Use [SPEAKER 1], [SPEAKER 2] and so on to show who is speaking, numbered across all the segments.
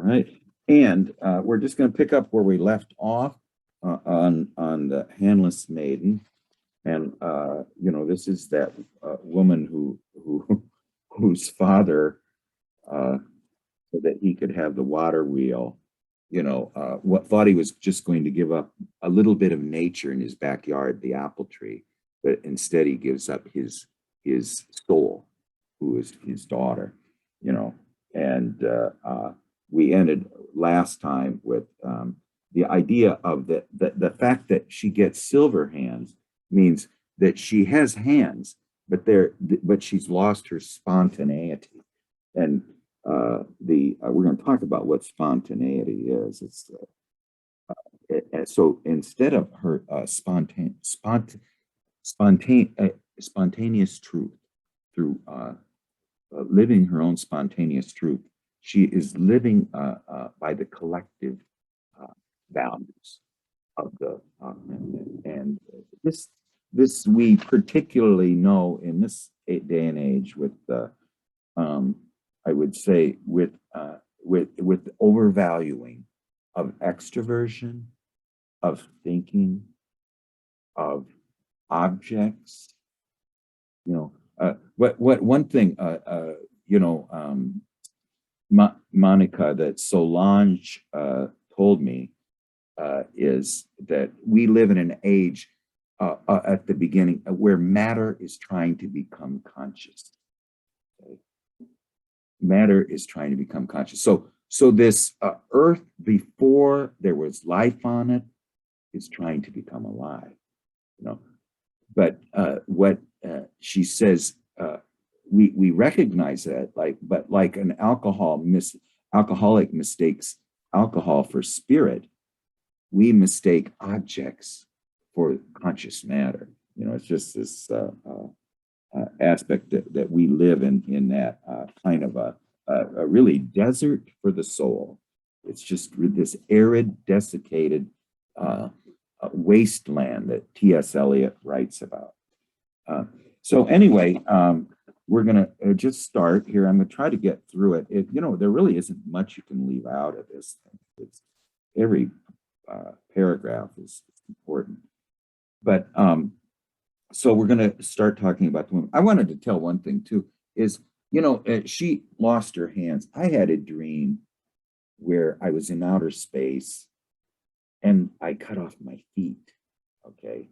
[SPEAKER 1] right. And we're just going to pick up where we left off on the handless maiden. And, you know, this is that woman whose father, so that he could have the water wheel, you know, thought he was just going to give up a little bit of nature in his backyard, the apple tree, but instead he gives up his soul, who is his daughter, you know. And we ended last time with the idea of the fact that she gets silver hands means that she has hands, but she's lost her spontaneity. And we're going to talk about what spontaneity is. It's so instead of her spontaneous truth through living her own spontaneous truth, she is living by the collective values of the and this we particularly know in this day and age with I would say with overvaluing of extroversion, of thinking, of objects. You know, what one thing you know, Monica, that Solange told me is that we live in an age at the beginning where matter is trying to become conscious. Okay? Matter is trying to become conscious. So this earth before there was life on it is trying to become alive. You know, but what she says, we recognize that, but like an alcoholic mistakes alcohol for spirit, we mistake objects for conscious matter. You know, it's just this aspect that we live in that kind of a really desert for the soul. It's just this arid, desiccated wasteland that T.S. Eliot writes about. So anyway, we're going to just start here. I'm going to try to get through it. You know, there really isn't much you can leave out of this thing. It's every paragraph is important. But so we're going to start talking about the woman. I wanted to tell one thing too, is, you know, she lost her hands. I had a dream where I was in outer space and I cut off my feet, okay?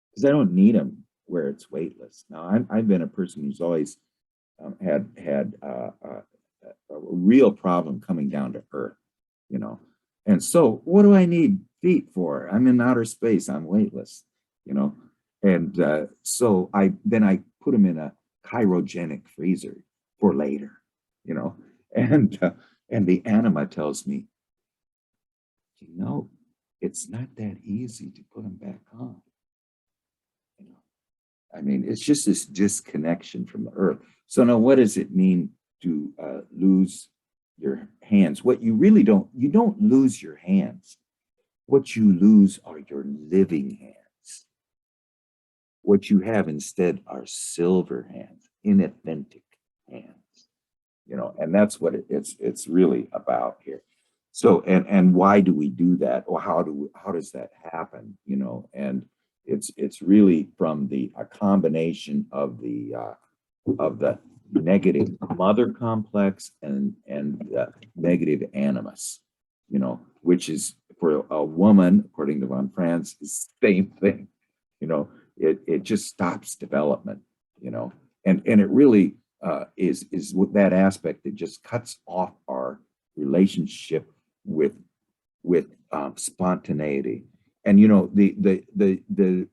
[SPEAKER 1] Because I don't need them where it's weightless. Now, I've been a person who's always had a real problem coming down to earth, you know? And so what do I need feet for? I'm in outer space, I'm weightless, you know? And so I put them in a cryogenic freezer for later, you know? And the anima tells me, you know, it's not that easy to put them back on. You know, I mean, it's just this disconnection from the earth. So now what does it mean to lose your hands? What you really you don't lose your hands. What you lose are your living hands. What you have instead are silver hands, inauthentic hands, you know, and that's what it's really about here. So, and why do we do that? Or how does that happen? You know, and it's really from a combination of the negative mother complex and the negative animus, you know, which is for a woman, according to Franz, is the same thing. You know, it just stops development, you know, and it really is with that aspect that just cuts off our relationship with spontaneity. And you know, the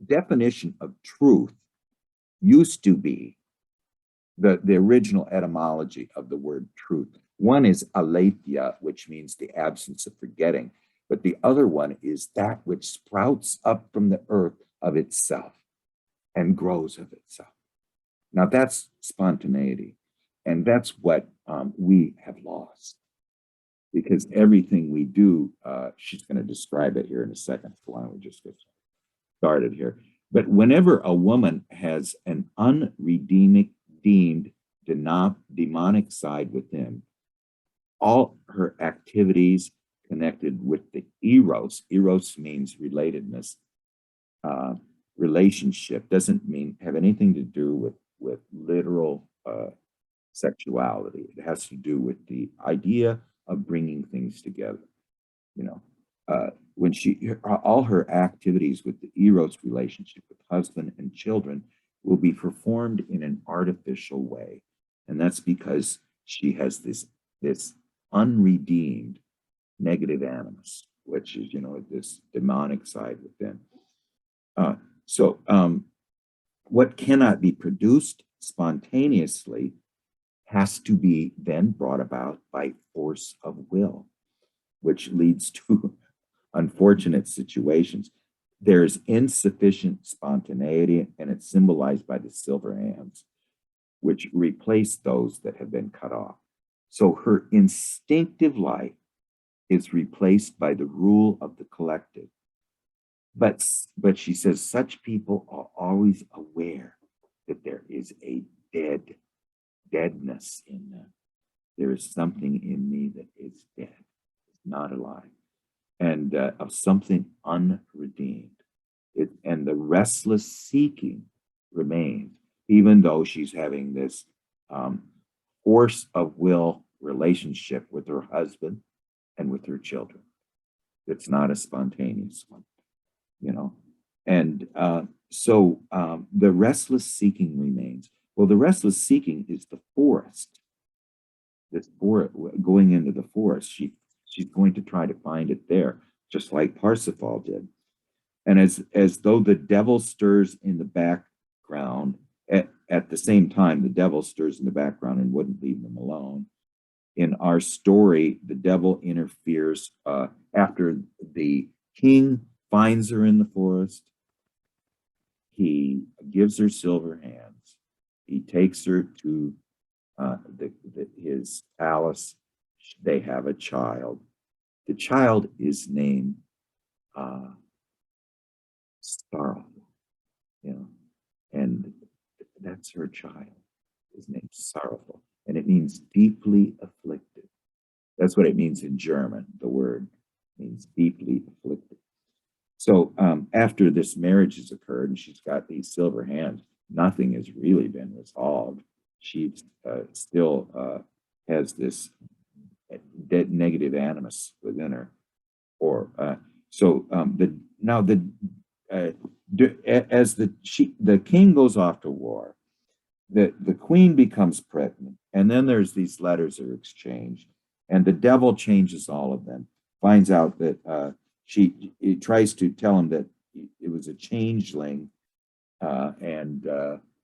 [SPEAKER 1] definition of truth used to be the original etymology of the word truth. One is aletheia, which means the absence of forgetting, but the other one is that which sprouts up from the earth of itself and grows of itself. Now that's spontaneity, and that's what we have lost, because everything we do, she's going to describe it here in a second, so why don't we just get started here. But whenever a woman has an unredeemed demonic side within, all her activities connected with the eros. Eros means relatedness. Relationship doesn't have anything to do with literal sexuality. It has to do with the idea of bringing things together. You know, when all her activities with the eros relationship with husband and children will be performed in an artificial way, and that's because she has this unredeemed negative animus, which is this demonic side within. So what cannot be produced spontaneously has to be then brought about by force of will, which leads to unfortunate situations. There's insufficient spontaneity, and it's symbolized by the silver hands, which replace those that have been cut off. So her instinctive life is replaced by the rule of the collective. But she says such people are always aware that there is a deadness in them. There is something in me that is dead, not alive, and of something unredeemed. And the restless seeking remains, even though she's having this force of will relationship with her husband and with her children. It's not a spontaneous one. And so the restless seeking remains. Well, the restless seeking is the forest. This forest, going into the forest, she's going to try to find it there, just like Parsifal did. And as though the devil stirs in the background, at the same time, the devil stirs in the background and wouldn't leave them alone. In our story, the devil interferes after the king finds her in the forest. He gives her silver hands. He takes her to his palace. They have a child. The child is named Sorrowful, and that's her child. His name's Sorrowful, and it means deeply afflicted. That's what it means in German. The word means deeply afflicted. So after this marriage has occurred and she's got these silver hands, nothing has really been resolved. She still has this negative animus within her. As the king goes off to war, the queen becomes pregnant, and then there's these letters that are exchanged, and the devil changes all of them. Finds out that he tries to tell him that it was a changeling and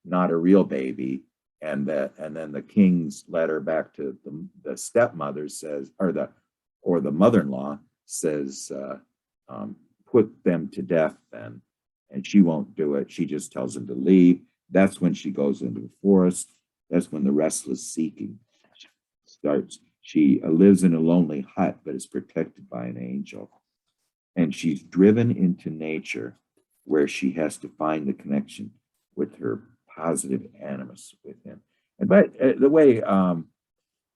[SPEAKER 1] not a real baby, and then the king's letter back to the stepmother says, or the mother-in-law says, put them to death then, and she won't do it. She just tells him to leave. That's when she goes into the forest. That's when the restless seeking starts. She lives in a lonely hut, but is protected by an angel. And she's driven into nature where she has to find the connection with her positive animus within. And by the way,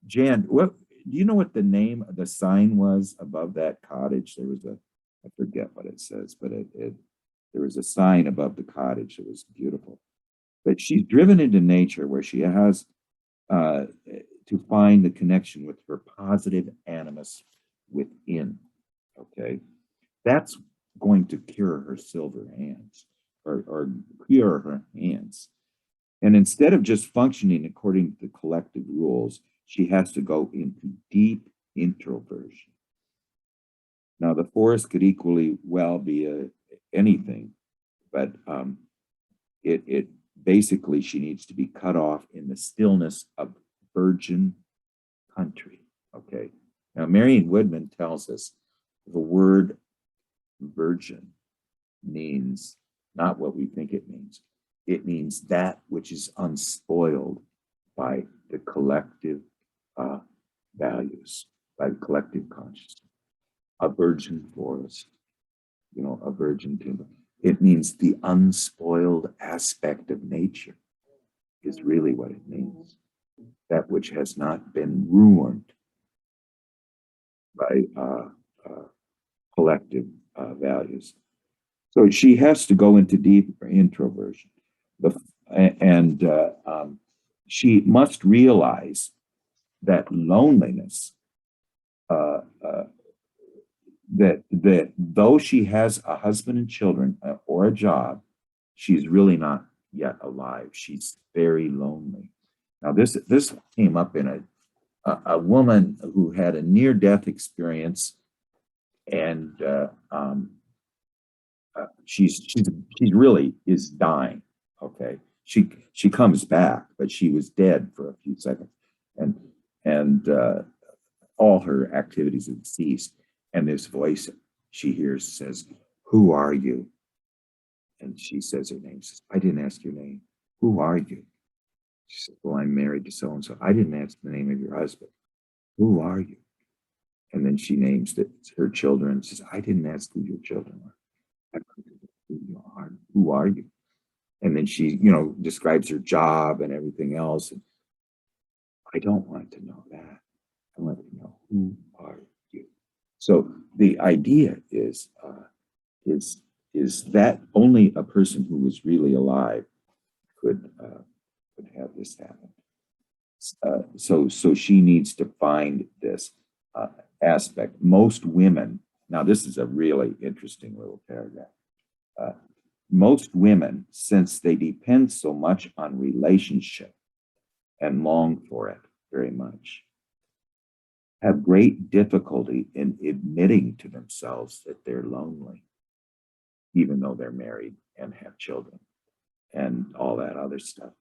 [SPEAKER 1] Jan, do you know what the name of the sign was above that cottage? There was I forget what it says, but there was a sign above the cottage. It was beautiful. But she's driven into nature where she has to find the connection with her positive animus within. Okay. That's going to cure her silver hands or cure her hands. And instead of just functioning according to the collective rules, she has to go into deep introversion. Now, the forest could equally well be anything, but it basically, she needs to be cut off in the stillness of virgin country. Okay. Now, Marion Woodman tells us the word virgin means not what we think it means. It means that which is unspoiled by the collective values, by the collective consciousness. A virgin forest, a virgin timber. It means the unspoiled aspect of nature is really what it means. That which has not been ruined by collective values. So she has to go into deep introversion. The, and she must realize that loneliness, uh, uh, that though she has a husband and children or a job, she's really not yet alive. She's very lonely. Now, this came up in a woman who had a near-death experience, and she really is dying. Okay, she comes back, but she was dead for a few seconds, and all her activities had ceased. And this voice she hears says, "Who are you?" And she says her name. She says, "I didn't ask your name. Who are you?" She said, "Well, I'm married to so and so." "I didn't ask the name of your husband. Who are you?" And then she names her children. She says, "I didn't ask who your children are. I don't know who you are. Who are you?" And then she, describes her job and everything else. And I don't want to know that. I want to know, who are you? So the idea is that only a person who was really alive could have this happen. So she needs to find this aspect. Most women, now this is a really interesting little paragraph. Most women, since they depend so much on relationship and long for it very much, have great difficulty in admitting to themselves that they're lonely, even though they're married and have children and all that other stuff.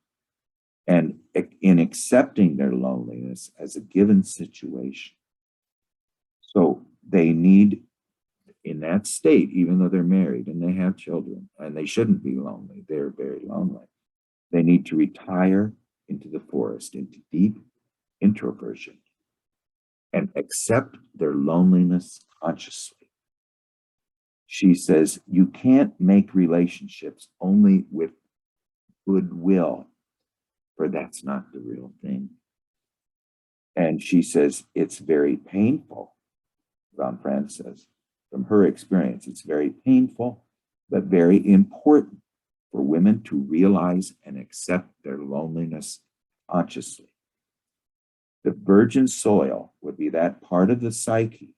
[SPEAKER 1] And in accepting their loneliness as a given situation. So they need, in that state, even though they're married and they have children, and they shouldn't be lonely, they're very lonely. They need to retire into the forest, into deep introversion, and accept their loneliness consciously. She says, you can't make relationships only with goodwill, for that's not the real thing. And she says, it's very painful, Franz says, from her experience, it's very painful, but very important for women to realize and accept their loneliness consciously. The virgin soil would be that part of the psyche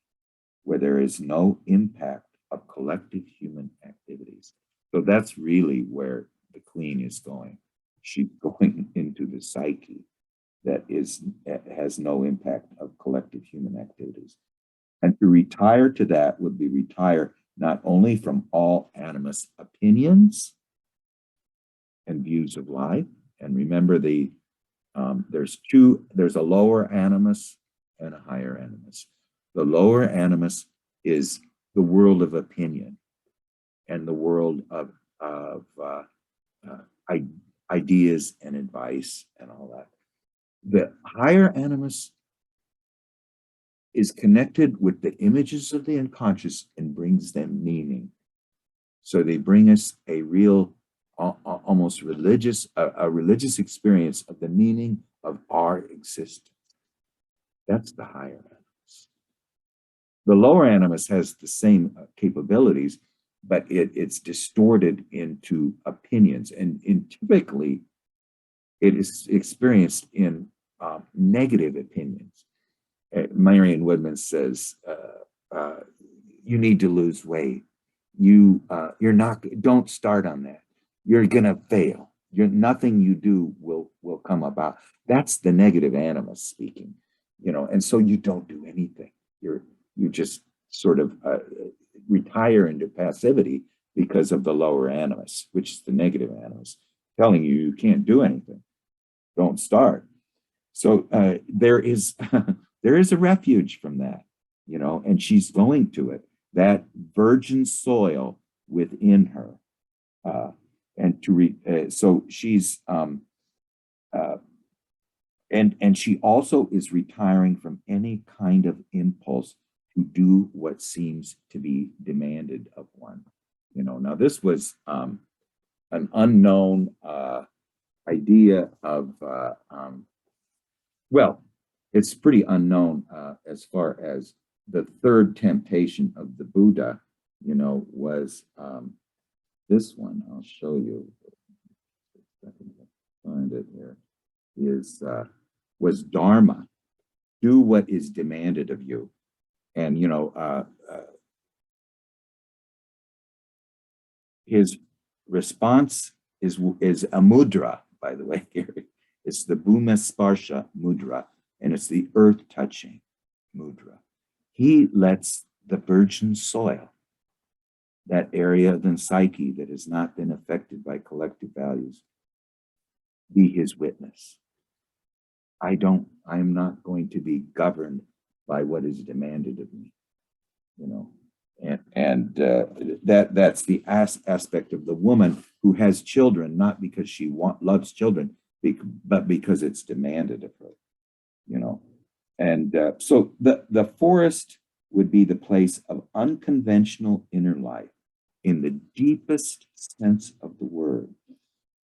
[SPEAKER 1] where there is no impact of collective human activities. So that's really where the queen is going. She's going into the psyche that has no impact of collective human activities. And to retire to that would be retire not only from all animus opinions and views of life, and remember there's a lower animus and a higher animus. The lower animus is the world of opinion and the world of ideas and advice and all that. The higher animus is connected with the images of the unconscious and brings them meaning. So they bring us a real, almost religious, a religious experience of the meaning of our existence. That's the higher animus. The lower animus has the same capabilities, but it's distorted into opinions, and typically it is experienced in negative opinions. Marion Woodman says, you need to lose weight. Don't start on that. You're gonna fail. Nothing you do will come about. That's the negative animus speaking, and so you don't do anything. You just sort of retire into passivity because of the lower animus, which is the negative animus, telling you can't do anything. Don't start. So there is a refuge from that, and she's going to it, that virgin soil within her. So she's, and she also is retiring from any kind of impulse to do what seems to be demanded of one. Now this was an unknown idea of, well, it's pretty unknown as far as the third temptation of the Buddha, was this one. I'll show you. I can find it here. Was Dharma. Do what is demanded of you. And, his response is a mudra, by the way, Gary. It's the Bhuma Sparsha mudra, and it's the earth touching mudra. He lets the virgin soil, that area of the psyche that has not been affected by collective values, be his witness. I'm not going to be governed by what is demanded of me, and that's the aspect of the woman who has children, not because she loves children, but because it's demanded of her, and so the forest would be the place of unconventional inner life in the deepest sense of the word.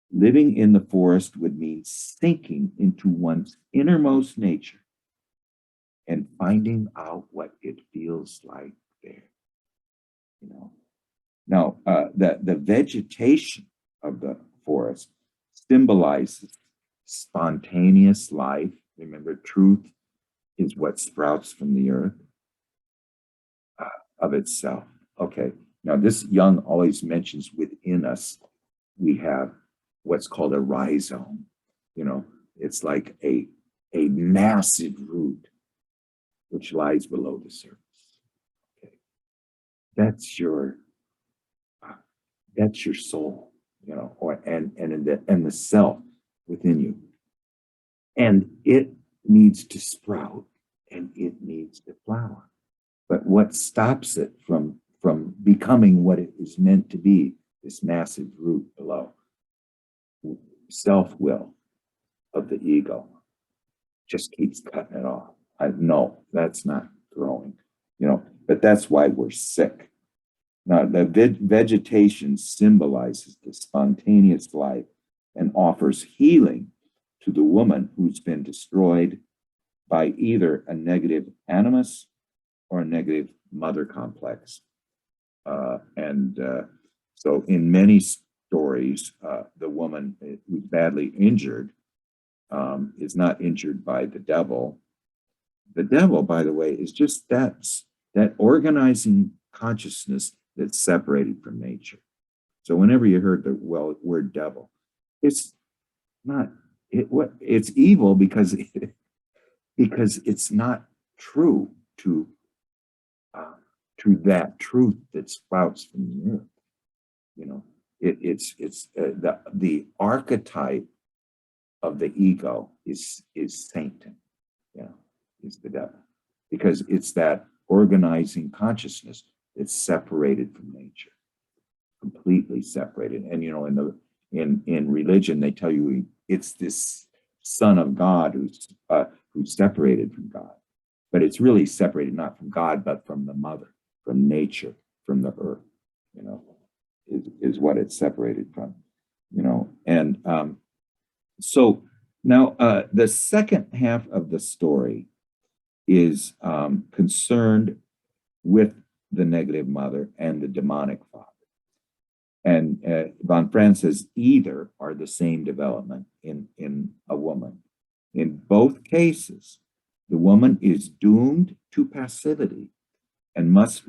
[SPEAKER 1] Living in the forest would mean sinking into one's innermost nature and finding out what it feels like there. Now, the vegetation of the forest symbolizes spontaneous life. Remember, truth is what sprouts from the earth of itself. Okay, now this Jung always mentions within us, we have what's called a rhizome. It's like a massive root which lies below the surface. Okay, that's your soul, and the self within you, and it needs to sprout and it needs to flower. But what stops it from becoming what it is meant to be, this massive root below? Self-will of the ego just keeps cutting it off. No, that's not growing, but that's why we're sick. Now, the vegetation symbolizes the spontaneous life and offers healing to the woman who's been destroyed by either a negative animus or a negative mother complex. So in many stories, the woman who's badly injured is not injured by the devil. The devil, by the way, is just that organizing consciousness that's separated from nature. So whenever you heard the word devil, it's not it's evil because it's not true to that truth that sprouts from the earth. It's the archetype of the ego is Satan, is the devil, because it's that organizing consciousness that's separated from nature, completely separated. And in religion they tell you it's this Son of God who's separated from God, but it's really separated not from God but from the mother, from nature, from the earth. Is what it's separated from. And so now the second half of the story is concerned with the negative mother and the demonic father. And von Franz says either are the same development in a woman. In both cases, the woman is doomed to passivity and must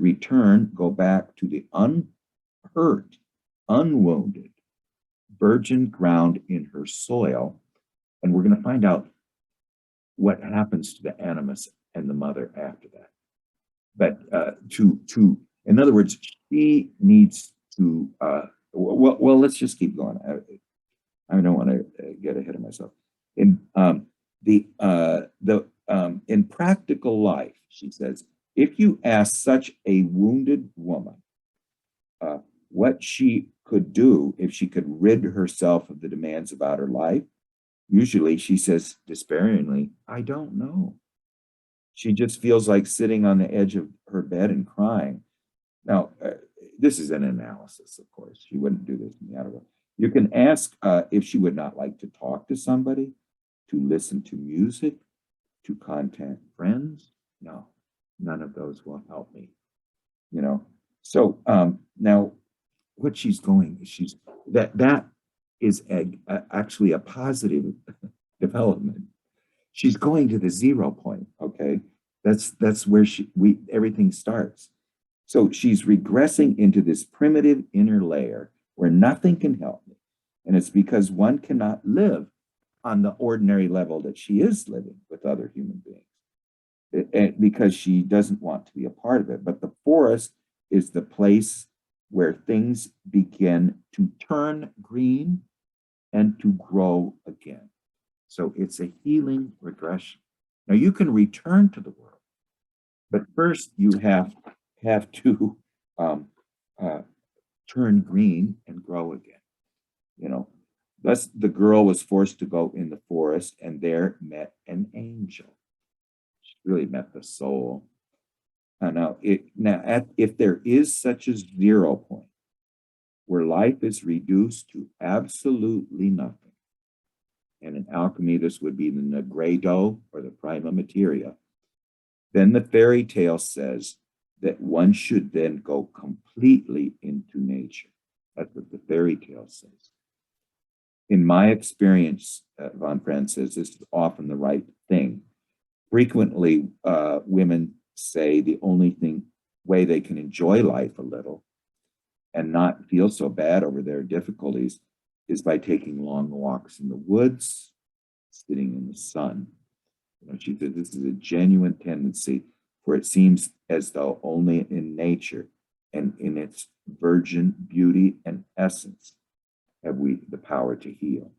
[SPEAKER 1] go back to the unhurt, unwounded, virgin ground in her soil. And we're going to find out what happens to the animus and the mother after that. But in other words, she needs to, let's just keep going. I don't want to get ahead of myself. In in practical life, she says, if you ask such a wounded woman what she could do if she could rid herself of the demands about her life, usually she says despairingly, I don't know. She just feels like sitting on the edge of her bed and crying. Now, this is an analysis, of course. She wouldn't do this in the outer world. You can ask if she would not like to talk to somebody, to listen to music, to contact friends. No, None of those will help me, you know. So now what she's going, she's that is actually a positive development. She's going to the 0 point. Okay, that's where everything starts. So she's regressing into this primitive inner layer where nothing can help me, and it's because one cannot live on the ordinary level that she is living with other human beings, because she doesn't want to be a part of it. But the forest is the place where things begin to turn green and to grow again. So it's a healing regression. Now you can return to the world, but first you have to uh, turn green and grow again. You know, thus the girl was forced to go in the forest and there met an angel. She really met the soul. If there is such a 0 point where life is reduced to absolutely nothing, and in alchemy this would be the nigredo or the prima materia, then the fairy tale says that one should then go completely into nature. That's what the fairy tale says. In my experience, von Franz says this is often the right thing. Frequently, women say the only way they can enjoy life a little and not feel so bad over their difficulties is by taking long walks in the woods, sitting in the sun. You know, she said this is a genuine tendency, for it seems as though only in nature and in its virgin beauty and essence have we the power to heal.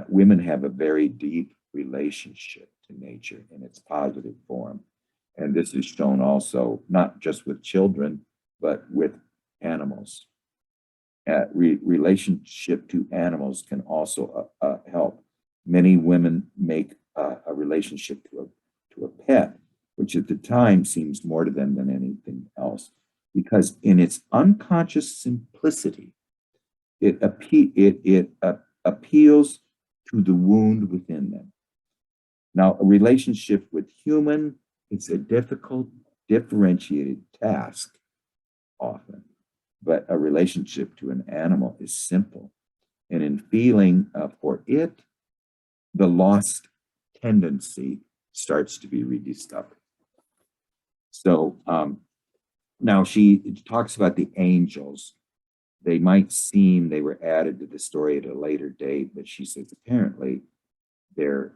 [SPEAKER 1] Women have a very deep relationship to nature in its positive form. And this is shown also not just with children, but with animals. Relationship to animals can also help. Many women make a relationship to a pet, which at the time seems more to them than anything else, because in its unconscious simplicity, it appeals to the wound within them. Now, a relationship with human, it's a difficult, differentiated task often, but a relationship to an animal is simple. And in feeling for it, the lost tendency starts to be rediscovered. So now she talks about the angels. They might seem they were added to the story at a later date, but she says apparently they're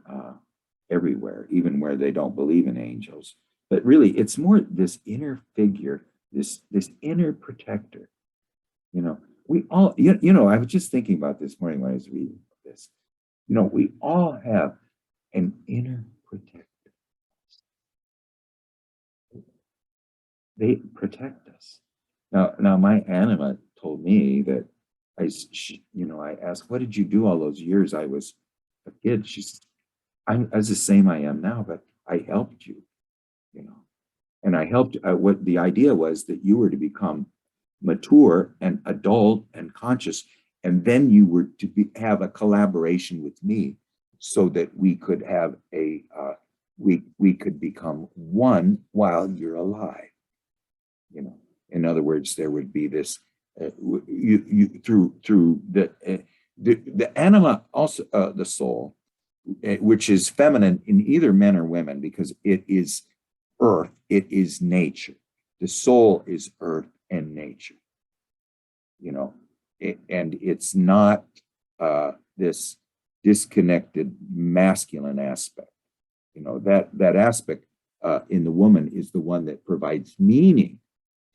[SPEAKER 1] everywhere, even where they don't believe in angels. But really, it's more this inner figure, this inner protector. You know, we all, you know, I was just thinking about this morning when I was reading this. You know, we all have an inner protector. They protect us. Now my anima told me that I asked, what did you do all those years I was a kid? She said, I was the same I am now, but I helped you, you know, and I helped. What the idea was that you were to become mature and adult and conscious, and then you were to have a collaboration with me, so that we could have we could become one while you're alive. You know, in other words, there would be this through the anima, also the soul, which is feminine in either men or women, because it is earth, it is nature. The soul is earth and nature, you know, and it's not this disconnected masculine aspect. You know, that aspect in the woman is the one that provides meaning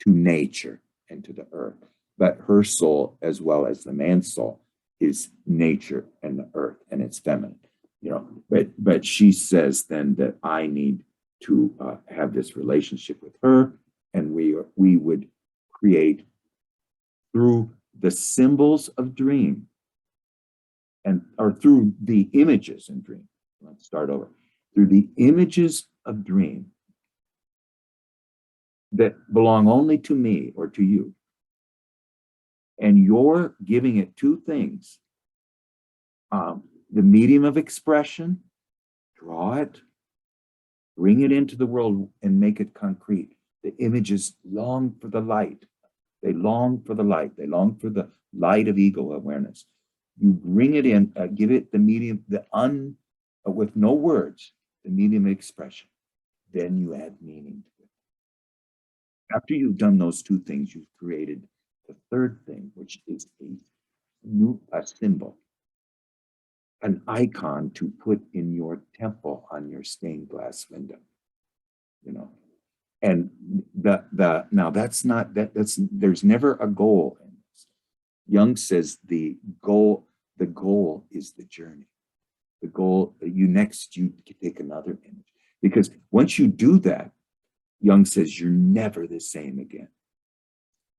[SPEAKER 1] to nature and to the earth. But her soul, as well as the man's soul, is nature and the earth, and it's feminine. You know, but she says then that I need to have this relationship with her, and we would create through the symbols of dream, or through the images in dream. Let's start over. Through the images of dream that belong only to me or to you, and you're giving it two things: the medium of expression, draw it, bring it into the world and make it concrete. The images long for the light. They long for the light. They long for the light of ego awareness. You bring it in, give it the medium, with no words, the medium of expression. Then you add meaning to it. After you've done those two things, you've created the third thing, which is a symbol, an icon to put in your temple on your stained glass window. And now there's never a goal in this. Jung says the goal is the journey. The goal, you take another image. Because once you do that, Jung says you're never the same again.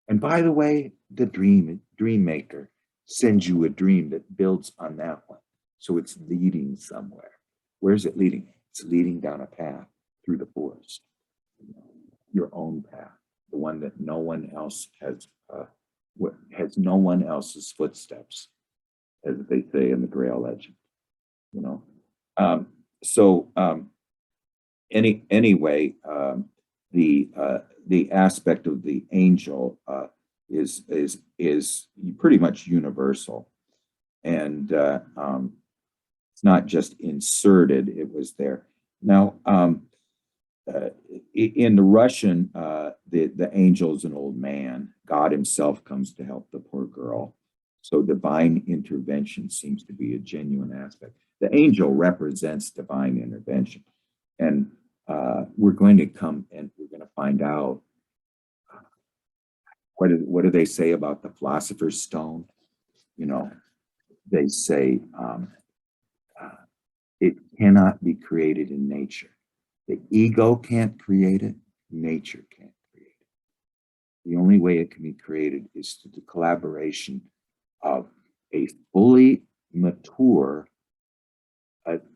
[SPEAKER 1] And by the way, the dream maker sends you a dream that builds on that one. So it's leading somewhere. Where's it leading? It's leading down a path through the forest. Your own path, the one that no one else has no one else's footsteps, as they say in the Grail legend. Anyway, the aspect of the angel is pretty much universal, and it's not just inserted; it was there. Now, in the Russian, the angel is an old man. God himself comes to help the poor girl. So divine intervention seems to be a genuine aspect. The angel represents divine intervention. And we're going to come and we're going to find out what do they say about the Philosopher's Stone? They say it cannot be created in nature. The ego can't create it. Nature can't create it. The only way it can be created is through the collaboration of a fully mature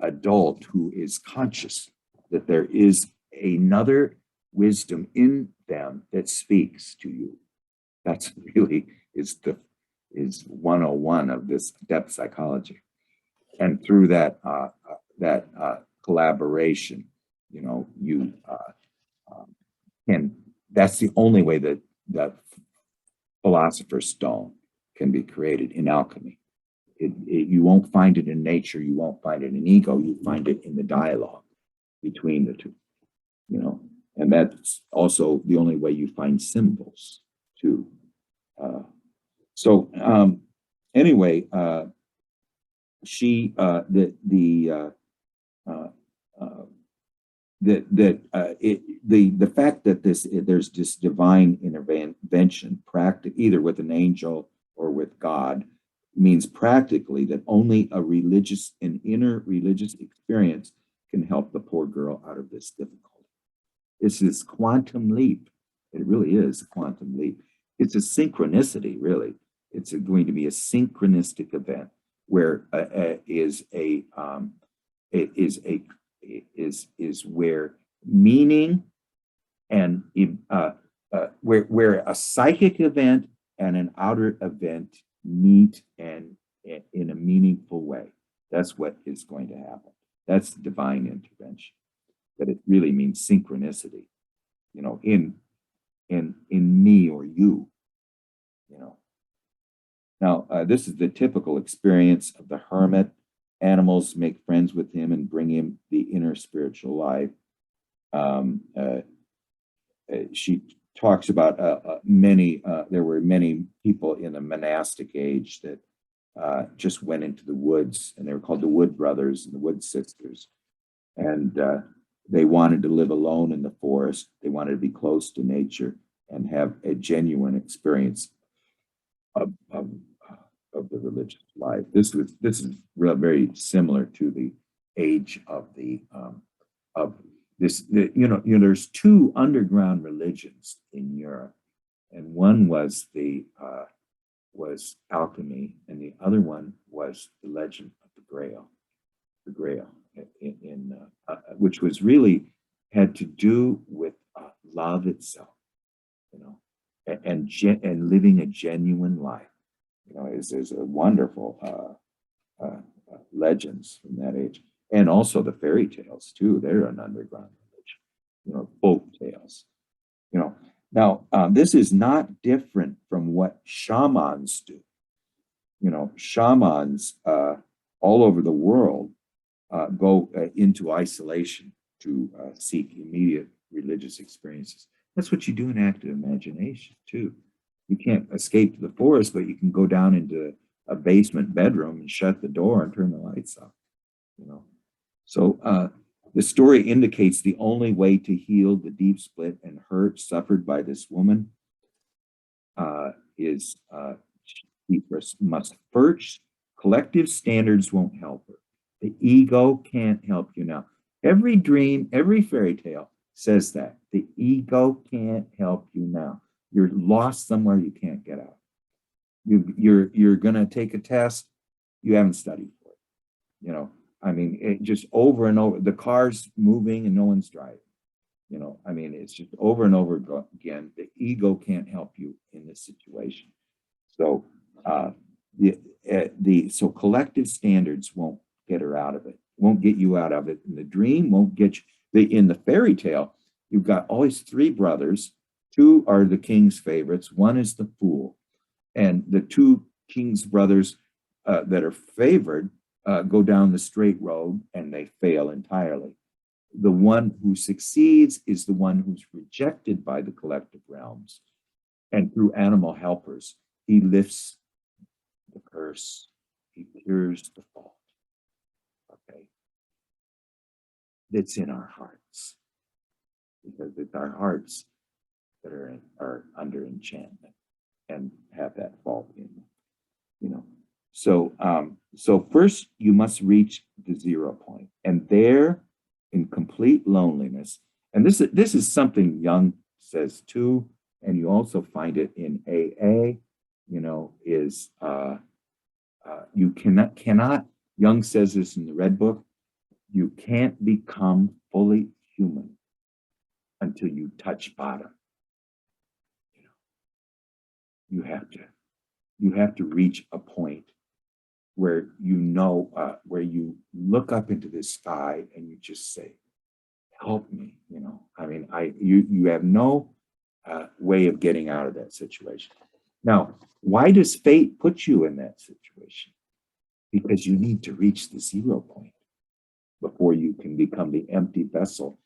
[SPEAKER 1] adult who is conscious that there is another wisdom in them that speaks to you. That's really is 101 of this depth psychology. And through that collaboration, you can, that's the only way that the Philosopher's Stone can be created in alchemy. You won't find it in nature, you won't find it in ego, you find it in the dialogue between the two, and that's also the only way you find symbols too. Anyway, the fact that there's this divine intervention, either with an angel or with God, means practically that only an inner religious experience can help the poor girl out of this difficulty. It's this quantum leap. It really is a quantum leap. It's a synchronicity, really. It's going to be a synchronistic event where where meaning and where a psychic event and an outer event meet and in a meaningful way. That's what is going to happen. That's divine intervention. But it really means synchronicity, in me or you, Now, this is the typical experience of the hermit. Animals make friends with him and bring him the inner spiritual life. She talks about there were many people in the monastic age that just went into the woods, and they were called the Wood Brothers and the Wood Sisters. And they wanted to live alone in the forest. They wanted to be close to nature and have a genuine experience of the religious life. This is very similar to the age of there's two underground religions in Europe, and one was was alchemy, and the other one was the legend of the Grail, which was really had to do with love itself, and living a genuine life. There's a wonderful legends from that age, and also the fairy tales too. They're an underground folk tales. Now this is not different from what shamans do. Shamans all over the world go into isolation to seek immediate religious experiences. That's what you do in active imagination too. You can't escape to the forest, but you can go down into a basement bedroom and shut the door and turn the lights off. So the story indicates the only way to heal the deep split and hurt suffered by this woman is she must first, collective standards won't help her. The ego can't help you now. Every dream, every fairy tale says that. The ego can't help you now. You're lost somewhere you can't get out. You're going to take a test. You haven't studied for it. It just over and over. The car's moving and no one's driving. It's just over and over again. The ego can't help you in this situation. So so collective standards won't get her out of it. Won't get you out of it. In the dream won't get you. In the fairy tale, you've got always three brothers. Two are the king's favorites. One is the fool. And the two king's brothers that are favored go down the straight road and they fail entirely. The one who succeeds is the one who's rejected by the collective realms. And through animal helpers, he lifts the curse. He cures the fault. Okay. That's in our hearts. Because it's our hearts that are under enchantment and have that fault in them. So first you must reach the 0 point, and there, in complete loneliness, and this is something Jung says too, and you also find it in AA. Is you cannot. Jung says this in the Red Book. You can't become fully human until you touch bottom. You have to reach a point where where you look up into the sky and you just say, help me. You have no way of getting out of that situation. Now, why does fate put you in that situation? Because you need to reach the 0 point before you can become the empty vessel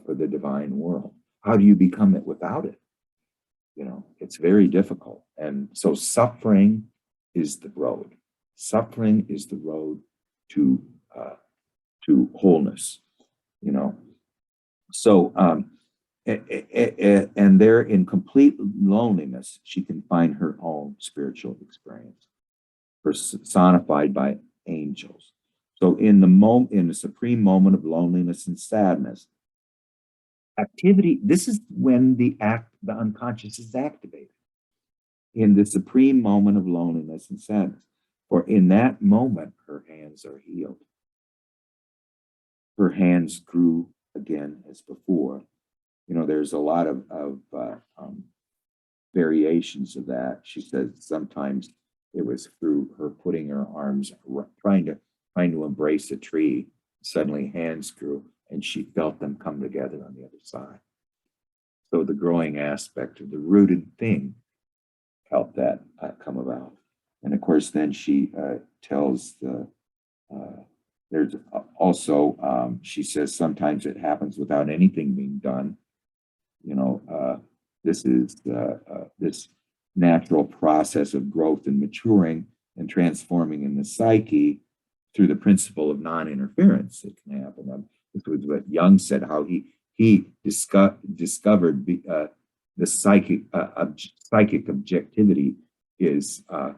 [SPEAKER 1] for the divine world. How do you become it without it? It's very difficult. And so suffering is the road. Suffering is the road to wholeness, So, and there in complete loneliness, she can find her own spiritual experience, personified by angels. So in the supreme moment of loneliness and sadness, activity, this is when the unconscious is activated. In the supreme moment of loneliness and sadness, for in that moment, her hands are healed. Her hands grew again as before. There's a lot of variations of that. She says sometimes it was through her putting her arms, trying to embrace a tree. Suddenly hands grew and she felt them come together on the other side. So the growing aspect of the rooted thing helped that come about. And of course, then she tells there's also, she says sometimes it happens without anything being done. This is this natural process of growth and maturing and transforming in the psyche through the principle of non-interference. It can happen. This was what Jung said, how he discovered the psychic objectivity is, I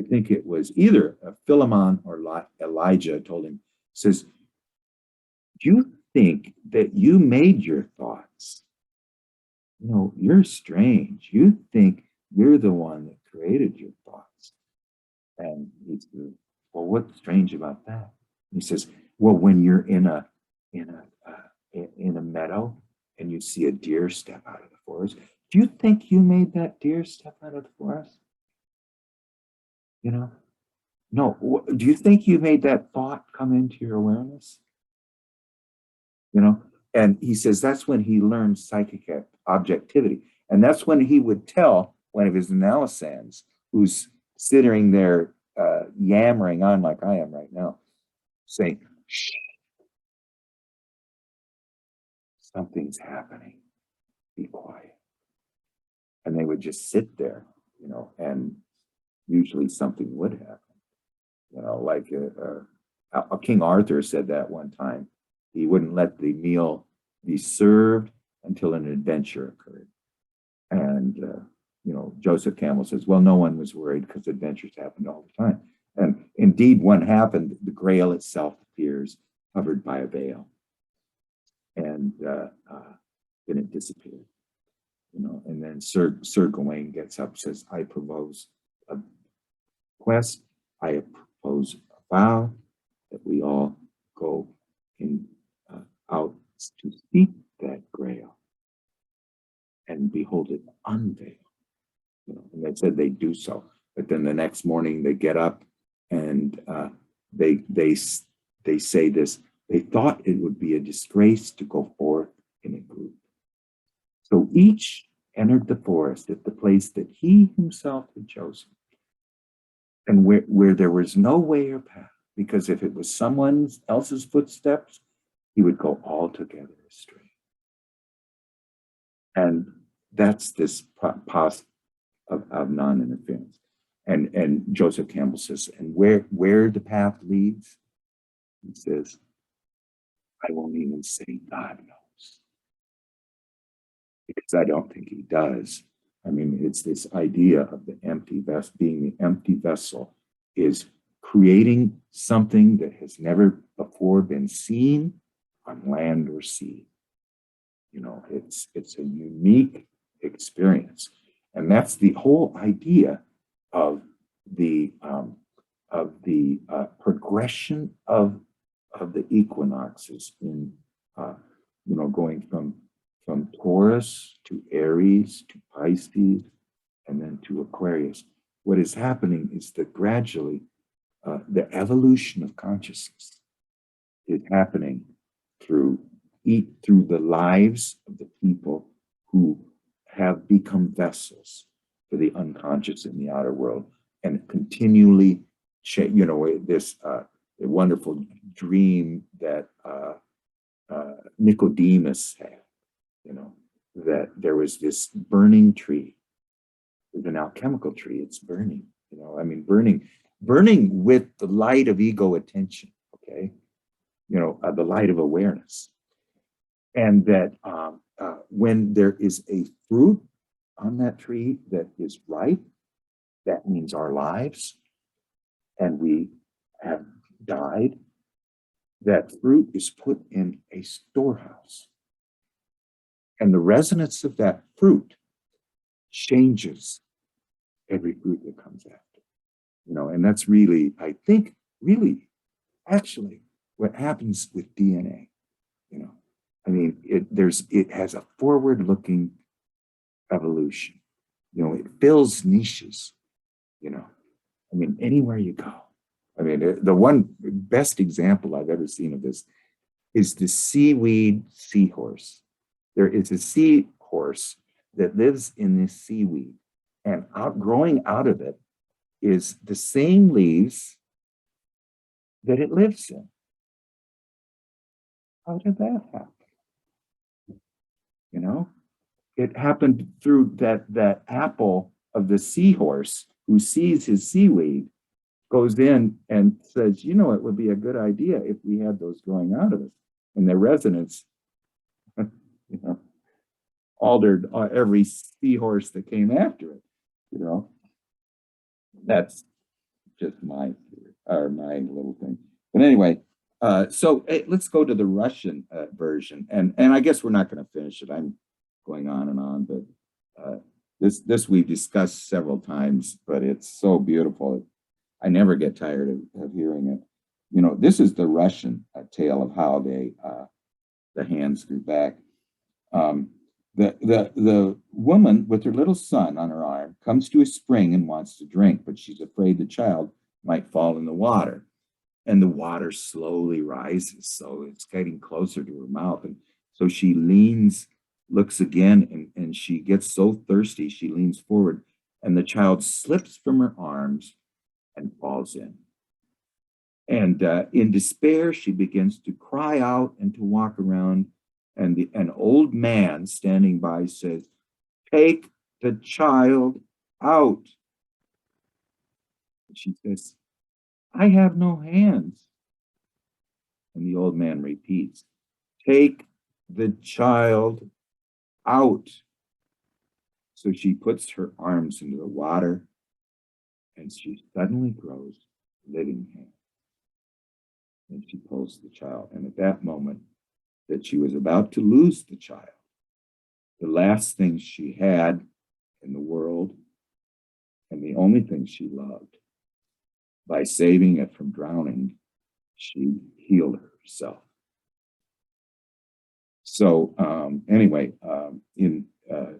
[SPEAKER 1] think it was either Philemon or Elijah told him, says, do you think that you made your thoughts? You're strange. You think you're the one that created your thoughts. And he says, well, what's strange about that? And he says, well, when you're in a meadow and you see a deer step out of the forest, do you think you made that deer step out of the forest? No. Do you think you made that thought come into your awareness? And he says that's when he learned psychic objectivity. And that's when he would tell one of his analysans, who's sitting there yammering on like I am right now, saying, shh, something's happening, be quiet. And they would just sit there, and usually something would happen. Like King Arthur said that one time. He wouldn't let the meal be served until an adventure occurred. And, Joseph Campbell says, well, no one was worried because adventures happened all the time. And indeed, one happened. The Grail itself appears covered by a veil. And then it disappeared. And then Sir Gawain gets up, says, I propose a quest. I propose a vow that we all go out to seek that Grail and behold it unveiled. And they said they'd do so. But then the next morning they get up and they say this. They thought it would be a disgrace to go forth in a group. So each entered the forest at the place that he himself had chosen, and where there was no way or path, because if it was someone else's footsteps, he would go altogether astray. And that's this past of non-interference. And Joseph Campbell says, and where the path leads, he says, I won't even say God knows, because I don't think he does. I mean, it's this idea of the empty vessel, being the empty vessel is creating something that has never before been seen on land or sea. It's a unique experience. And that's the whole idea of the progression of the equinoxes in going from Taurus to Aries to Pisces and then to Aquarius. What is happening is that gradually the evolution of consciousness is happening through the lives of the people who have become vessels for the unconscious in the outer world, and continually this wonderful dream that Nicodemus had, that there was this burning tree. It's an alchemical tree. It's burning, burning with the light of ego attention, okay? The light of awareness. And that when there is a fruit on that tree that is ripe, that means our lives, and we have died, that fruit is put in a storehouse. And the resonance of that fruit changes every fruit that comes after. And that's really, I think, actually what happens with DNA. It has a forward-looking evolution. It fills niches. Anywhere you go. The one best example I've ever seen of this is the seaweed seahorse. There is a seahorse that lives in this seaweed, and growing out of it is the same leaves that it lives in. How did that happen? It happened through that apple of the seahorse who sees his seaweed, goes in and says, it would be a good idea if we had those growing out of us. And their resonance, altered every seahorse that came after it. That's just my little thing. But anyway, so let's go to the Russian version, and I guess we're not going to finish it. I'm going on, but this we've discussed several times, but it's so beautiful. I never get tired of hearing it. This is the Russian tale of how the hands grew back. The woman with her little son on her arm comes to a spring and wants to drink, but she's afraid the child might fall in the water. And the water slowly rises, so it's getting closer to her mouth. And So she leans, looks again, and she gets so thirsty, she leans forward, and the child slips from her arms and falls in. And in despair, she begins to cry out and to walk around. And an old man standing by says, "Take the child out." And she says, "I have no hands." And the old man repeats, "Take the child out." So she puts her arms into the water, and she suddenly grows living hands. And she pulls the child. And at that moment that she was about to lose the child, the last thing she had in the world, and the only thing she loved, by saving it from drowning, she healed herself. So anyway,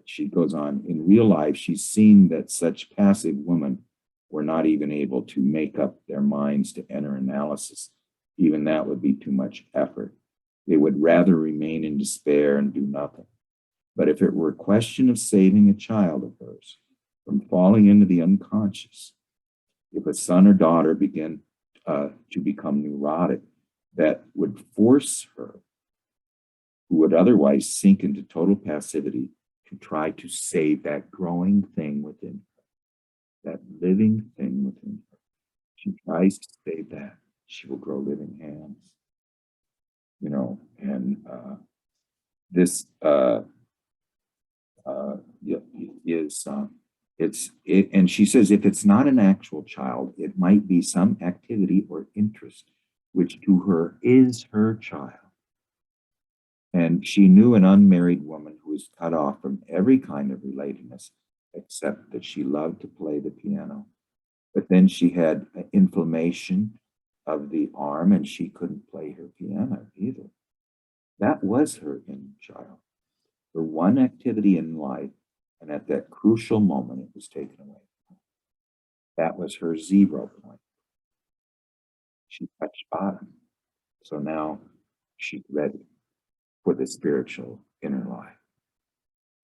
[SPEAKER 1] she goes on, in real life, she's seen that such passive women were not even able to make up their minds to enter analysis. Even that would be too much effort. They would rather remain in despair and do nothing. But if it were a question of saving a child of hers from falling into the unconscious, if a son or daughter began to become neurotic, that would force her, who would otherwise sink into total passivity, to try to save that growing thing within her, that living thing within her. She tries to save that. She will grow living hands. You know, and this is and she says, if it's not an actual child, it might be some activity or interest which to her is her child. And she knew an unmarried woman who was cut off from every kind of relatedness, except that she loved to play the piano. But then she had inflammation of the arm, and she couldn't play her piano either. That was her inner child, her one activity in life, and at that crucial moment, it was taken away. That was her 0 point. She touched bottom. So now she's ready for the spiritual inner life.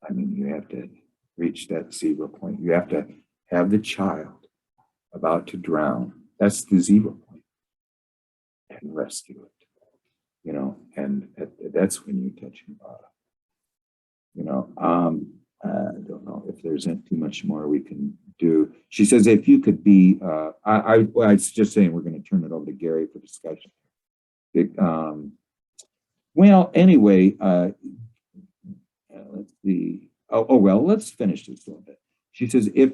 [SPEAKER 1] I mean, you have to reach that 0 point. You have to have the child about to drown. That's the 0 point. And rescue it, you know, and that's when you touch your bottom. You know, I don't know if there's too much more we can do. She says, if you could be, I was just saying we're going to turn it over to Gary for discussion. Well, anyway, let's see. Well, let's finish this a little bit. She says, if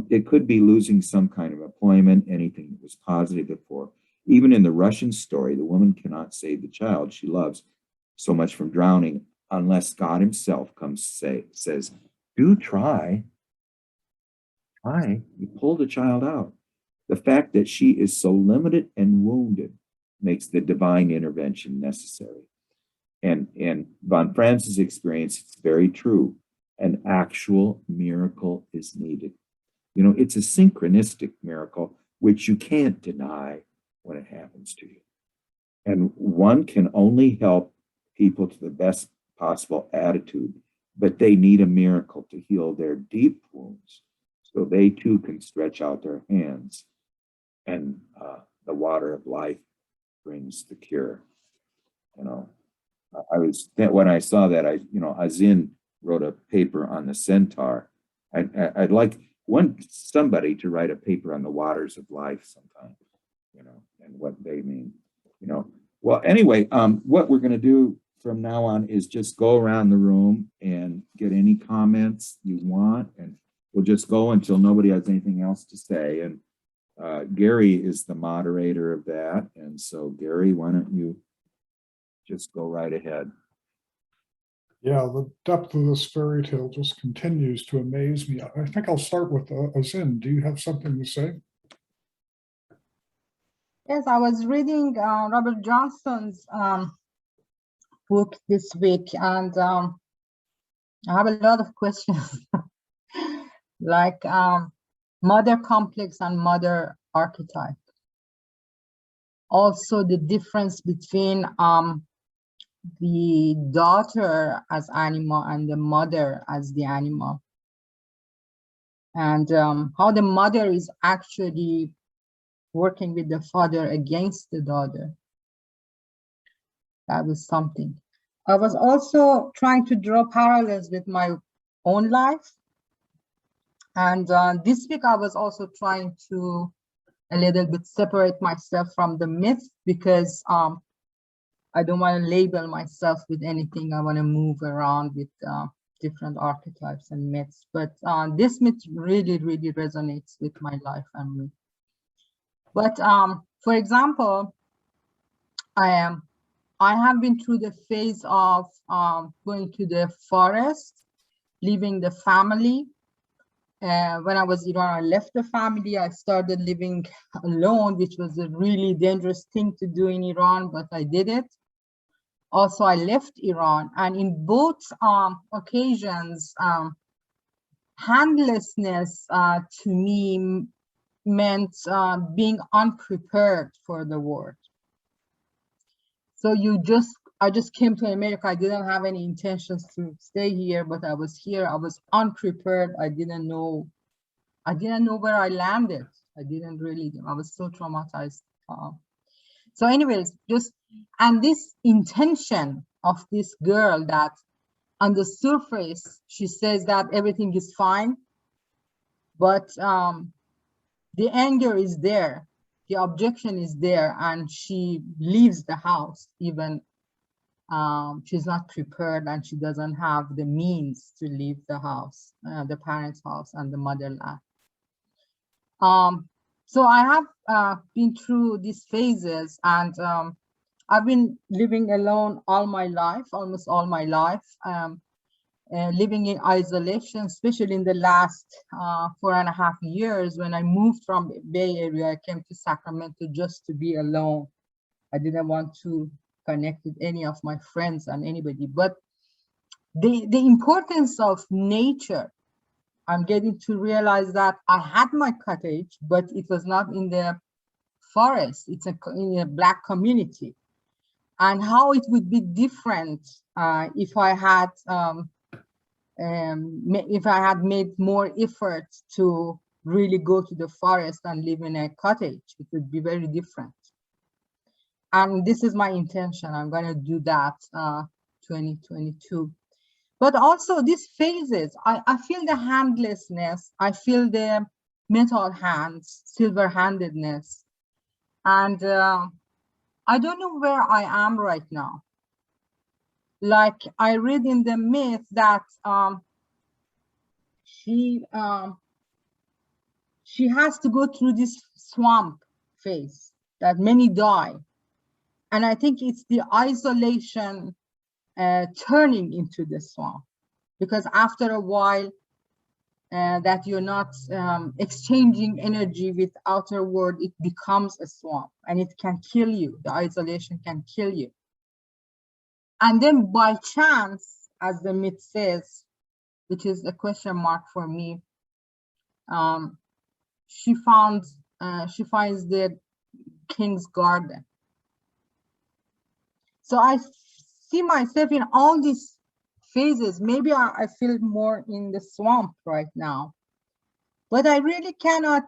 [SPEAKER 1] it could be losing some kind of employment, anything that was positive before. Even in the Russian story, the woman cannot save the child she loves so much from drowning unless God himself comes says, do try. You pull the child out. The fact that she is so limited and wounded makes the divine intervention necessary. And in von Franz's experience, it's very true. An actual miracle is needed. You know, it's a synchronistic miracle, which you can't deny when it happens to you. And one can only help people to the best possible attitude, but they need a miracle to heal their deep wounds so they too can stretch out their hands, and the water of life brings the cure. You know, when I saw that, Azin wrote a paper on the centaur. I'd like somebody to write a paper on the waters of life sometime, you know, and what they mean, you know. Well, anyway, what we're going to do from now on is just go around the room and get any comments you want, and we'll just go until nobody has anything else to say. And Gary is the moderator of that. And so, Gary, why don't you just go right ahead?
[SPEAKER 2] Yeah, the depth of this fairy tale just continues to amaze me. I think I'll start with Azin. Do you have something to say?
[SPEAKER 3] Yes, I was reading Robert Johnson's book this week, and I have a lot of questions, like mother complex and mother archetype. Also, the difference between the daughter as animal and the mother as the animal, and how the mother is actually working with the father against the daughter. That was something. I was also trying to draw parallels with my own life. And this week I was also trying to a little bit separate myself from the myth, because I don't want to label myself with anything. I want to move around with different archetypes and myths. But this myth really, really resonates with my life and me. But for example, I have been through the phase of going to the forest, leaving the family. When I was in Iran, I left the family. I started living alone, which was a really dangerous thing to do in Iran, but I did it. Also, I left Iran, and in both occasions, handlessness to me meant being unprepared for the world. So I just came to America. I didn't have any intentions to stay here, but I was here. I was unprepared. I didn't know where I landed. I was so traumatized. So anyways, and this intention of this girl, that on the surface, she says that everything is fine, but the anger is there, the objection is there, and she leaves the house even she's not prepared, and she doesn't have the means to leave the house, the parents' house and the motherland. So I have been through these phases, and I've been living alone all my life, almost all my life, living in isolation, especially in the last 4.5 years. When I moved from Bay Area, I came to Sacramento just to be alone. I didn't want to connect with any of my friends and anybody. But the importance of nature, I'm getting to realize that I had my cottage, but it was not in the forest. It's in a Black community. And how it would be different if I had made more effort to really go to the forest and live in a cottage. It would be very different. And this is my intention. I'm going to do that 2022. But also these phases, I feel the handlessness. I feel the metal hands, silver-handedness. And I don't know where I am right now. Like I read in the myth that she has to go through this swamp phase, that many die. And I think it's the isolation turning into the swamp, because after a while that you're not exchanging energy with outer world, it becomes a swamp, and it can kill you. The isolation can kill you. And then by chance, as the myth says, which is a question mark for me, she finds the king's garden. So I see myself in all these phases. Maybe I feel more in the swamp right now, but I really cannot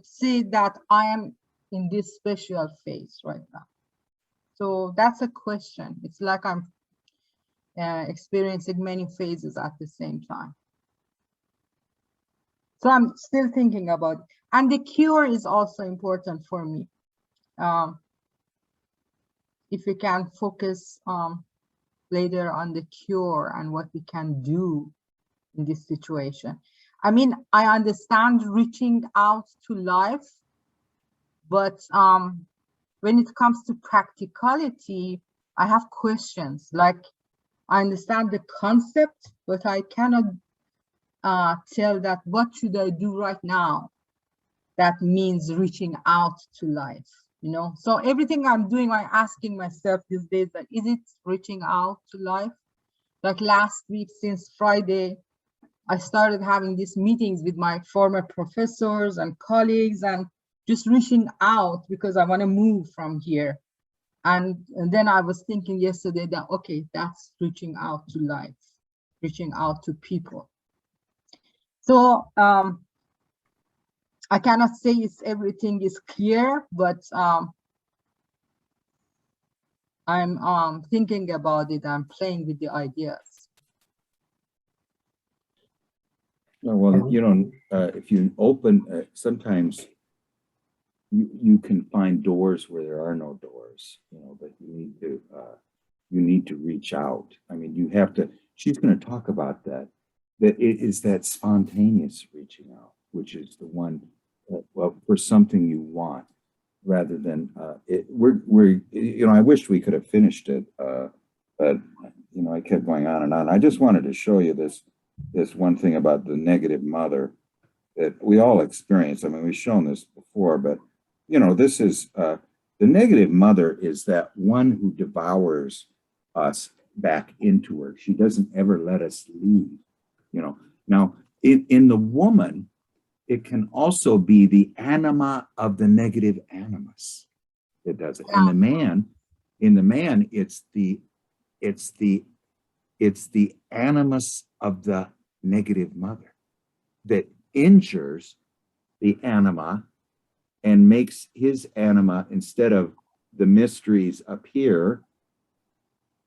[SPEAKER 3] say that I am in this special phase right now. So that's a question. It's like I'm experiencing many phases at the same time. So I'm still thinking about it. And the cure is also important for me. If we can focus later on the cure and what we can do in this situation. I mean, I understand reaching out to life, but when it comes to practicality, I have questions. Like, I understand the concept, but I cannot tell that what should I do right now that means reaching out to life, you know? So everything I'm doing, I'm asking myself these days, that is it reaching out to life? Like last week, since Friday, I started having these meetings with my former professors and colleagues, and just reaching out because I want to move from here. And then I was thinking yesterday that, okay, that's reaching out to life, reaching out to people. So I cannot say everything is clear, but I'm thinking about it. I'm playing with the ideas.
[SPEAKER 1] Well, you know, if you open, sometimes you can find doors where there are no doors, you know, but you need to reach out. I mean, you have to, she's going to talk about that it is that spontaneous reaching out, which is the one, well, for something you want, rather than, we're, you know, I wish we could have finished it, but, you know, I kept going on and on. I just wanted to show you this one thing about the negative mother that we all experience. I mean, we've shown this before, but, you know, this is, the negative mother is that one who devours us back into her. She doesn't ever let us leave, you know. Now, in the woman, it can also be the anima of the negative animus that does it. In the man, it's the animus of the negative mother that injures the anima and makes his anima, instead of the mysteries up here,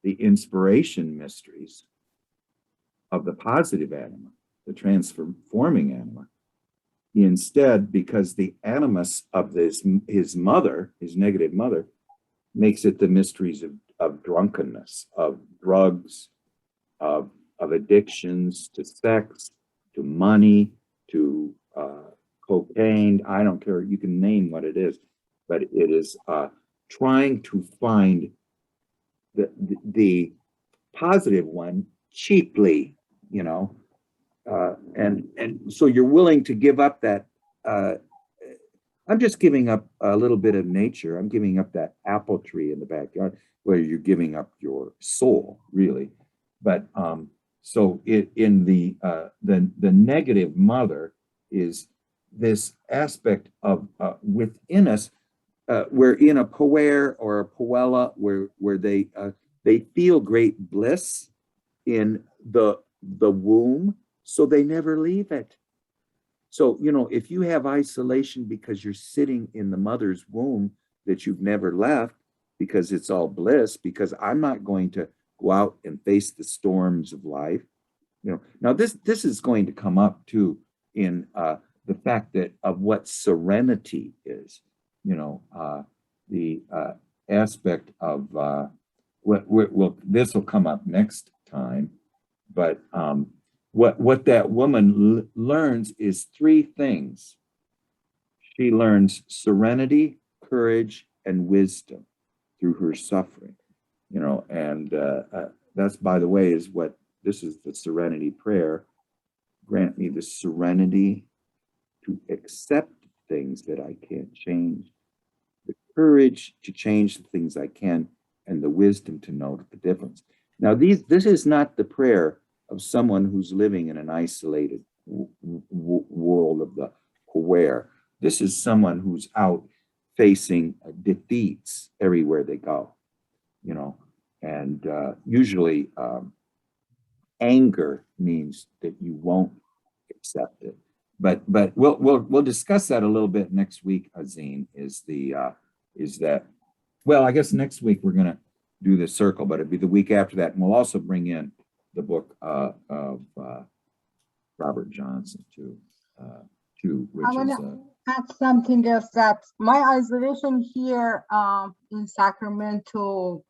[SPEAKER 1] the inspiration mysteries of the positive anima, the transforming anima. He instead, because the animus of his mother, his negative mother, makes it the mysteries of drunkenness, of drugs, of addictions to sex, to money, to cocaine. I don't care, you can name what it is, but it is trying to find the positive one cheaply, you know, and so you're willing to give up that. I'm just giving up a little bit of nature. I'm giving up that apple tree in the backyard, where you're giving up your soul, really. But so in the negative mother is this aspect of within us. We're in a poer or a poella where they feel great bliss in the womb, so they never leave it. So, you know, if you have isolation because you're sitting in the mother's womb that you've never left, because it's all bliss, because I'm not going to go out and face the storms of life, you know. Now this is going to come up too in the fact that of what serenity is, you know, the aspect of this will come up next time, but what that woman learns is three things. She learns serenity, courage, and wisdom through her suffering, you know, and that's, by the way, is what this is, the Serenity Prayer. Grant me the serenity to accept things that I can't change, the courage to change the things I can, and the wisdom to know the difference. Now, this is not the prayer of someone who's living in an isolated world of the aware. This is someone who's out facing defeats everywhere they go, you know, and usually anger means that you won't accept it. But we'll discuss that a little bit next week. Azine, is that, well, I guess next week we're gonna do the circle, but it'd be the week after that, and we'll also bring in the book of Robert Johnson too, which
[SPEAKER 3] I want
[SPEAKER 1] is
[SPEAKER 3] to add something else, that my isolation here in Sacramento,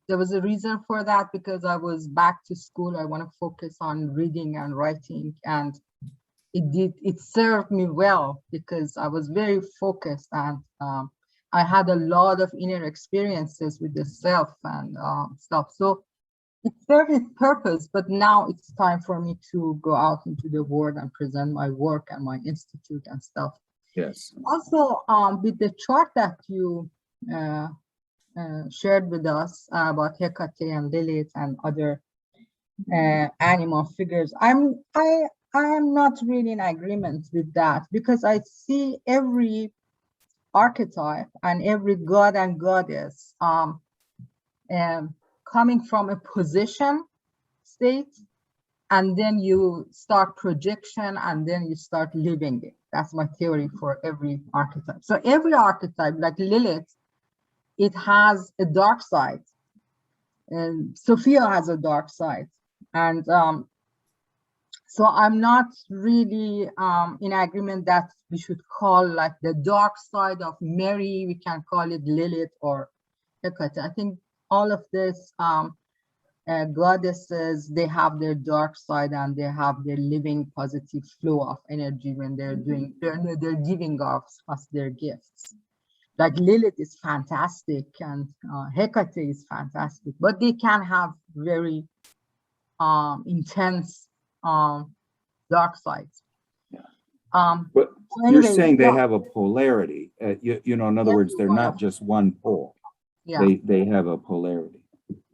[SPEAKER 3] there was a reason for that, because I was back to school. I want to focus on reading and writing, and it served me well because I was very focused, and I had a lot of inner experiences with the self and stuff. So it served its purpose, but now it's time for me to go out into the world and present my work and my institute and stuff.
[SPEAKER 1] yes.
[SPEAKER 3] Also, with the chart that you shared with us about Hecate and Lilith and other animal figures, I am not really in agreement with that, because I see every archetype and every god and goddess coming from a position state, and then you start projection, and then you start living it. That's my theory for every archetype. So every archetype, like Lilith, it has a dark side, and Sophia has a dark side. And so I'm not really in agreement that we should call like the dark side of Mary, we can call it Lilith or Hecate. I think all of this goddesses, they have their dark side and they have their living positive flow of energy when they're doing, they're giving us their gifts. Like Lilith is fantastic and Hecate is fantastic, but they can have very intense dark sides.
[SPEAKER 1] But
[SPEAKER 3] So
[SPEAKER 1] you're
[SPEAKER 3] anyway,
[SPEAKER 1] saying they
[SPEAKER 3] yeah,
[SPEAKER 1] have a polarity. You know, in other
[SPEAKER 3] Yes,
[SPEAKER 1] words, they're not just one pole.
[SPEAKER 3] yeah,
[SPEAKER 1] They have a polarity.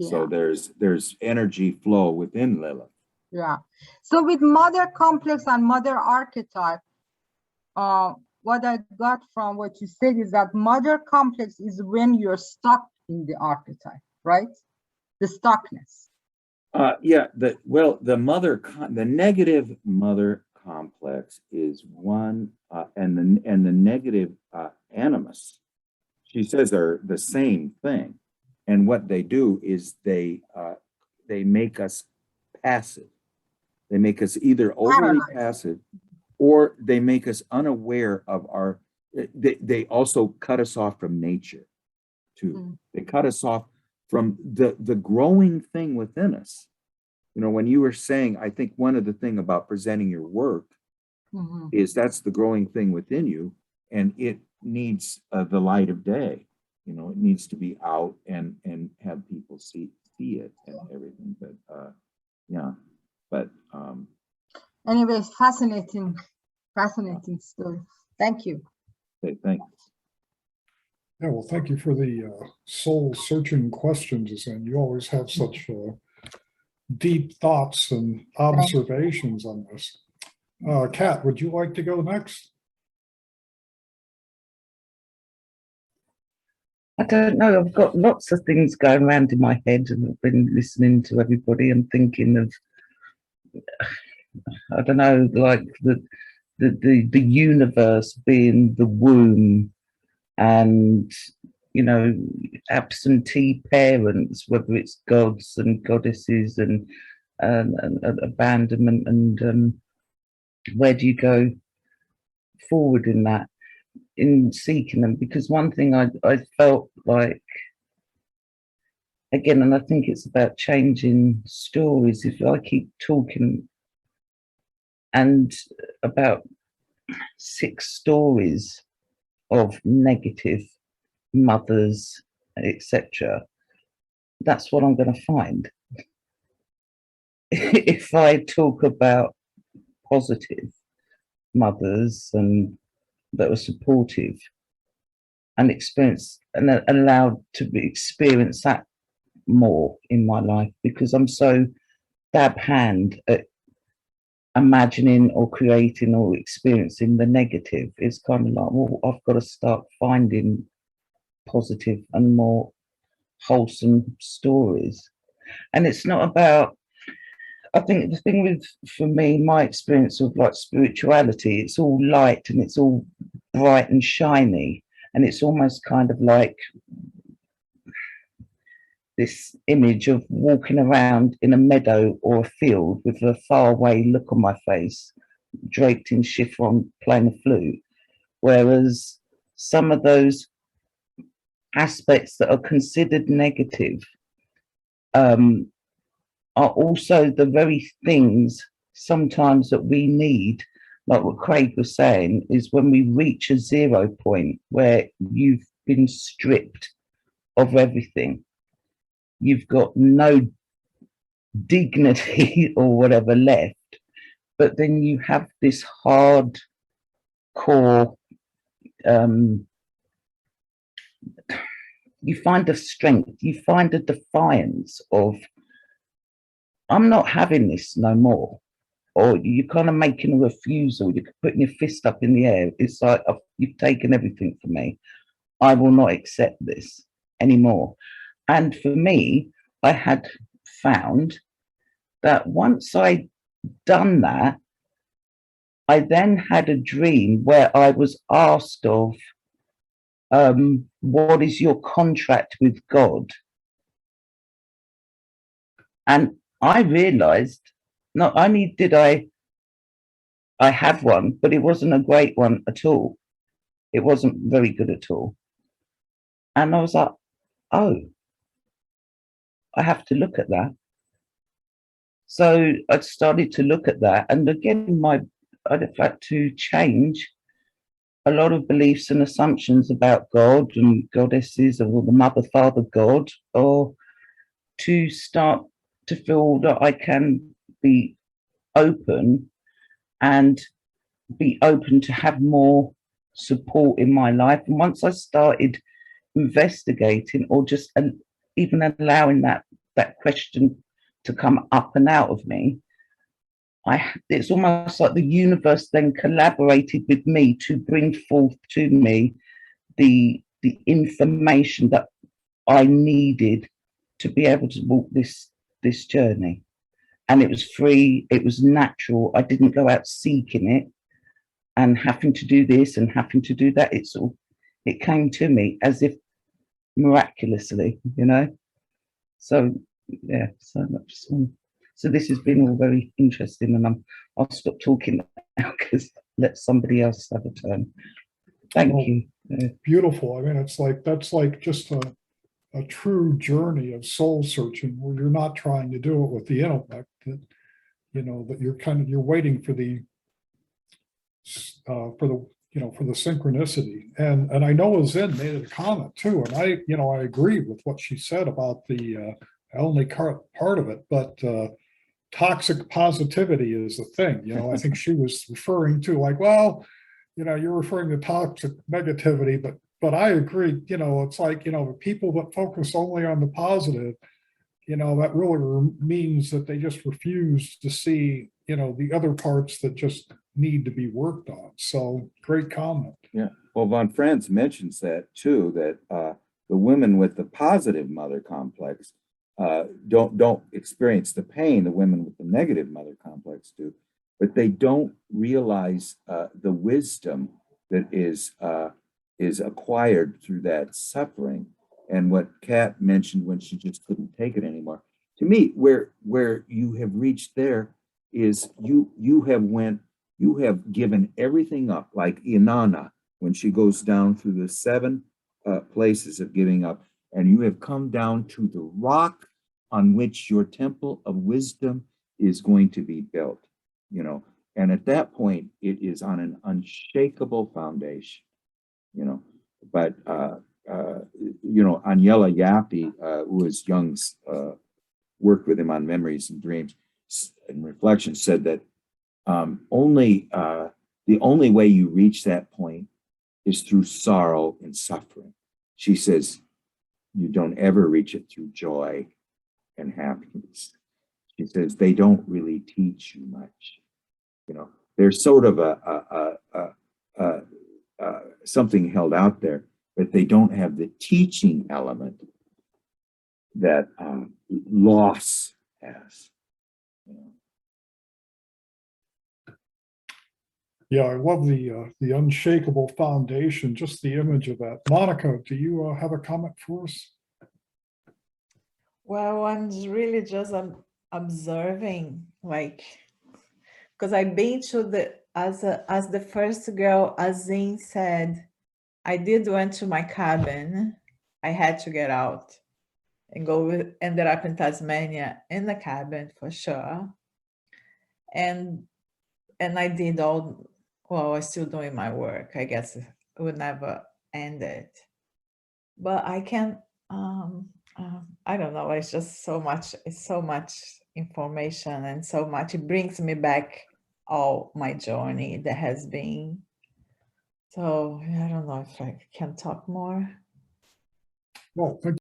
[SPEAKER 1] So
[SPEAKER 3] yeah.
[SPEAKER 1] there's energy flow within Lilith.
[SPEAKER 3] Yeah. So with mother complex and mother archetype, what I got from what you said is that mother complex is when you're stuck in the archetype, right? The stuckness.
[SPEAKER 1] Yeah, the negative mother complex is one, and the negative animus, she says, are the same thing. And what they do is they make us passive. They make us either overly passive, or they make us unaware of our. They also cut us off from nature, too. They cut us off from the growing thing within us. You know, when you were saying, I think one of the thing about presenting your work is that's the growing thing within you, and it needs the light of day. You know, it needs to be out and have people see it and everything. But yeah, but
[SPEAKER 3] anyways, fascinating story. Thank you.
[SPEAKER 1] okay, thanks.
[SPEAKER 2] Yeah, well, thank you for the soul-searching questions, and you always have such deep thoughts and observations on this. Kat, would you like to go next?
[SPEAKER 4] I don't know. I've got lots of things going around in my head, and I've been listening to everybody and thinking of, I don't know, like the universe being the womb, and you know, absentee parents, whether it's gods and goddesses and abandonment, and where do you go forward in that, in seeking them? Because one thing I felt like, again, and I think it's about changing stories, if I keep talking and about 6 stories of negative mothers, etc., that's what I'm going to find. If I talk about positive mothers and that were supportive and experience and allowed to experience that more in my life, because I'm so dab hand at imagining or creating or experiencing the negative. It's kind of like, well, I've got to start finding positive and more wholesome stories. And it's not about, I think the thing with, for me, my experience of like spirituality, it's all light and it's all bright and shiny, and it's almost kind of like this image of walking around in a meadow or a field with a faraway look on my face, draped in chiffon, playing a flute. Whereas some of those aspects that are considered negative are also the very things sometimes that we need, like what Craig was saying, is when we reach a 0 point where you've been stripped of everything. You've got no dignity or whatever left, but then you have this hard core, you find a strength, you find a defiance of, I'm not having this no more, or you're kind of making a refusal, you're putting your fist up in the air. It's like, you've taken everything from me. I will not accept this anymore. And for me, I had found that once I'd done that, I then had a dream where I was asked of, what is your contract with God? And I realized not only did I have one, but it wasn't a great one at all. It wasn't very good at all. And I was like, oh, I have to look at that. So I started to look at that. And again, I'd had to change a lot of beliefs and assumptions about God and goddesses, or the mother, father, God, or to start to feel that I can be open and be open to have more support in my life. And once I started investigating, or just even allowing that question to come up and out of me, it's almost like the universe then collaborated with me to bring forth to me the information that I needed to be able to walk this journey. And it was free, it was natural. I didn't go out seeking it and having to do this and having to do that. It came to me as if miraculously, you know. So yeah, so this has been all very interesting, and I'll stop talking now because let somebody else have a turn. Thank you.
[SPEAKER 2] Beautiful. I mean, that's like just a true journey of soul searching, where you're not trying to do it with the intellect, that that you're waiting for the synchronicity. And I know Zen made a comment too, and I agree with what she said about the only part of it, but toxic positivity is the thing. I think she was referring to, like, well, you're referring to toxic negativity, but I agree. It's like, the people that focus only on the positive, that really means that they just refuse to see, the other parts that just need to be worked on. So great comment.
[SPEAKER 1] Yeah. Well, Franz mentions that too, that the women with the positive mother complex don't experience the pain the women with the negative mother complex do, but they don't realize the wisdom that is acquired through that suffering. And what Kat mentioned when she just couldn't take it anymore. To me, where you have reached there is you have given everything up, like Inanna, when she goes down through the 7 places of giving up, and you have come down to the rock on which your temple of wisdom is going to be built, and at that point it is on an unshakable foundation, but Aniela Yappi, who is Jung's worked with him on memories and dreams and reflection, said that the only way you reach that point is through sorrow and suffering. She says you don't ever reach it through joy and happiness. She says they don't really teach you much. There's sort of something held out there, but they don't have the teaching element that loss has.
[SPEAKER 2] Yeah, I love the unshakable foundation, just the image of that. Monica, do you have a comment for us?
[SPEAKER 5] Well, I'm really just observing, like, because I've been to as the first girl, as Zane said, I did went to my cabin. I had to get out and ended up in Tasmania in the cabin for sure. And I did I'm still doing my work. I guess it would never end it. But I can, I don't know, it's just so much information and so much, it brings me back all my journey that has been. So I don't know if I can talk more.
[SPEAKER 2] Well, thank